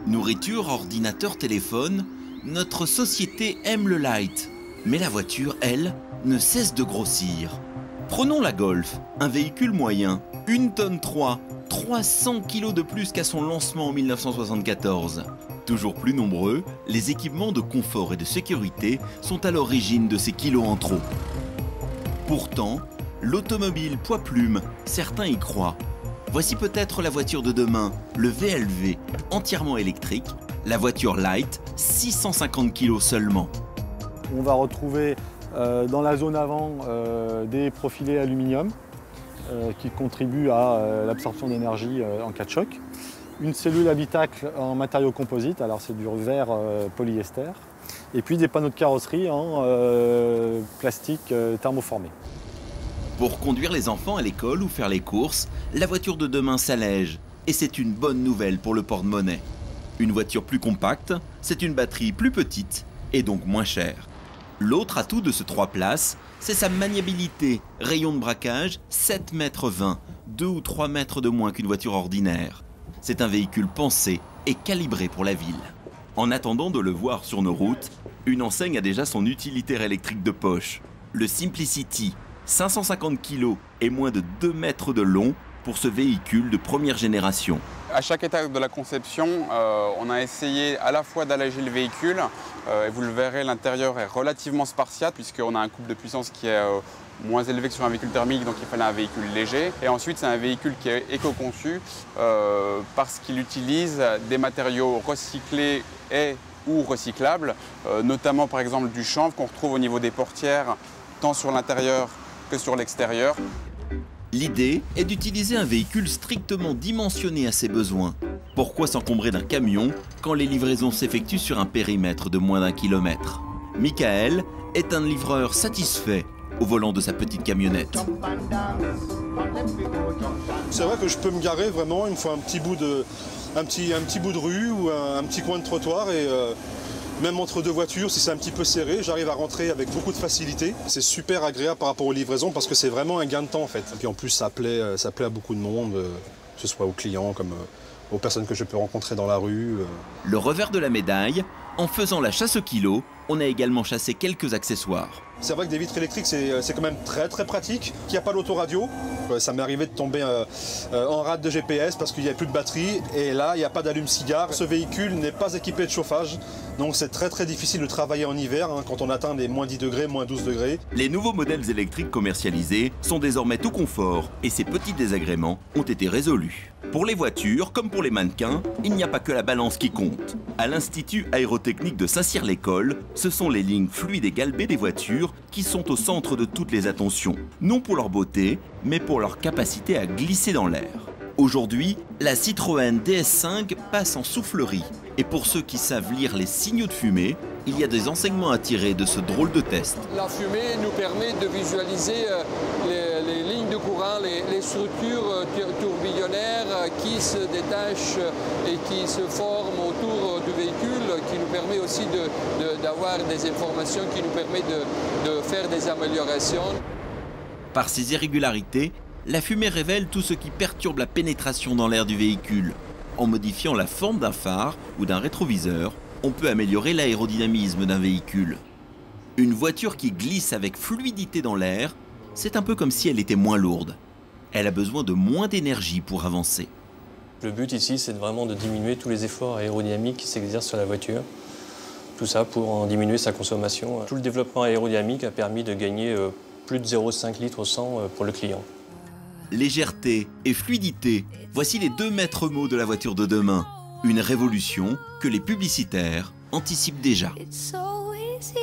Nourriture, ordinateur, téléphone, notre société aime le light. Mais la voiture, elle, ne cesse de grossir. Prenons la Golf, un véhicule moyen, 1 tonne 3, 300 kg de plus qu'à son lancement en 1974. Toujours plus nombreux, les équipements de confort et de sécurité sont à l'origine de ces kilos en trop. Pourtant, l'automobile poids-plume, certains y croient. Voici peut-être la voiture de demain, le VLV, entièrement électrique, la voiture light, 650 kg seulement. On va retrouver dans la zone avant des profilés aluminium qui contribuent à l'absorption d'énergie en cas de choc. Une cellule habitacle en matériaux composites, alors c'est du verre polyester. Et puis des panneaux de carrosserie en plastique thermoformé. Pour conduire les enfants à l'école ou faire les courses, la voiture de demain s'allège. Et c'est une bonne nouvelle pour le porte-monnaie. Une voiture plus compacte, c'est une batterie plus petite et donc moins chère. L'autre atout de ce 3 places, c'est sa maniabilité. Rayon de braquage, 7,20 m, 2 ou 3 mètres de moins qu'une voiture ordinaire. C'est un véhicule pensé et calibré pour la ville. En attendant de le voir sur nos routes, une enseigne a déjà son utilitaire électrique de poche. Le Simplicity, 550 kg et moins de 2 mètres de long pour ce véhicule de première génération. À chaque étape de la conception, on a essayé à la fois d'alléger le véhicule, et vous le verrez, l'intérieur est relativement spartiate puisqu'on a un couple de puissance qui est moins élevé que sur un véhicule thermique, donc il fallait un véhicule léger. Et ensuite, c'est un véhicule qui est éco-conçu parce qu'il utilise des matériaux recyclés et ou recyclables, notamment par exemple du chanvre qu'on retrouve au niveau des portières, tant sur l'intérieur que sur l'extérieur. L'idée est d'utiliser un véhicule strictement dimensionné à ses besoins. Pourquoi s'encombrer d'un camion quand les livraisons s'effectuent sur un périmètre de moins d'1 kilomètre? Michael est un livreur satisfait au volant de sa petite camionnette. C'est vrai que je peux me garer vraiment, il me faut un petit bout de rue ou un petit coin de trottoir et même entre deux voitures, si c'est un petit peu serré, j'arrive à rentrer avec beaucoup de facilité. C'est super agréable par rapport aux livraisons parce que c'est vraiment un gain de temps en fait. Et puis en plus, ça plaît à beaucoup de monde, que ce soit aux clients comme aux personnes que je peux rencontrer dans la rue. Le revers de la médaille, en faisant la chasse au kilo, on a également chassé quelques accessoires. C'est vrai que des vitres électriques, c'est quand même très pratique. Il n'y a pas l'autoradio. Ça m'est arrivé de tomber en rade de GPS parce qu'il n'y a plus de batterie. Et là, il n'y a pas d'allume-cigare. Ce véhicule n'est pas équipé de chauffage. Donc c'est très difficile de travailler en hiver quand on atteint les moins 10 degrés, moins 12 degrés. Les nouveaux modèles électriques commercialisés sont désormais tout confort et ces petits désagréments ont été résolus. Pour les voitures, comme pour les mannequins, il n'y a pas que la balance qui compte. À l'Institut aérotechnique de Saint-Cyr-l'École, ce sont les lignes fluides et galbées des voitures qui sont au centre de toutes les attentions. Non pour leur beauté, mais pour leur capacité à glisser dans l'air. Aujourd'hui, la Citroën DS5 passe en soufflerie. Et pour ceux qui savent lire les signaux de fumée, il y a des enseignements à tirer de ce drôle de test. La fumée nous permet de visualiser les lignes de courant, les structures tourbillonnaires qui se détachent et qui se forment autour du véhicule, qui nous permet aussi d'avoir des informations qui nous permettent de faire des améliorations. Par ces irrégularités, la fumée révèle tout ce qui perturbe la pénétration dans l'air du véhicule. En modifiant la forme d'un phare ou d'un rétroviseur, on peut améliorer l'aérodynamisme d'un véhicule. Une voiture qui glisse avec fluidité dans l'air, c'est un peu comme si elle était moins lourde. Elle a besoin de moins d'énergie pour avancer. Le but ici, c'est vraiment de diminuer tous les efforts aérodynamiques qui s'exercent sur la voiture. Tout ça pour en diminuer sa consommation. Tout le développement aérodynamique a permis de gagner plus de 0,5 litres au 100 pour le client. Légèreté et fluidité, voici les 2 maîtres mots de la voiture de demain. Une révolution que les publicitaires anticipent déjà. It's so easy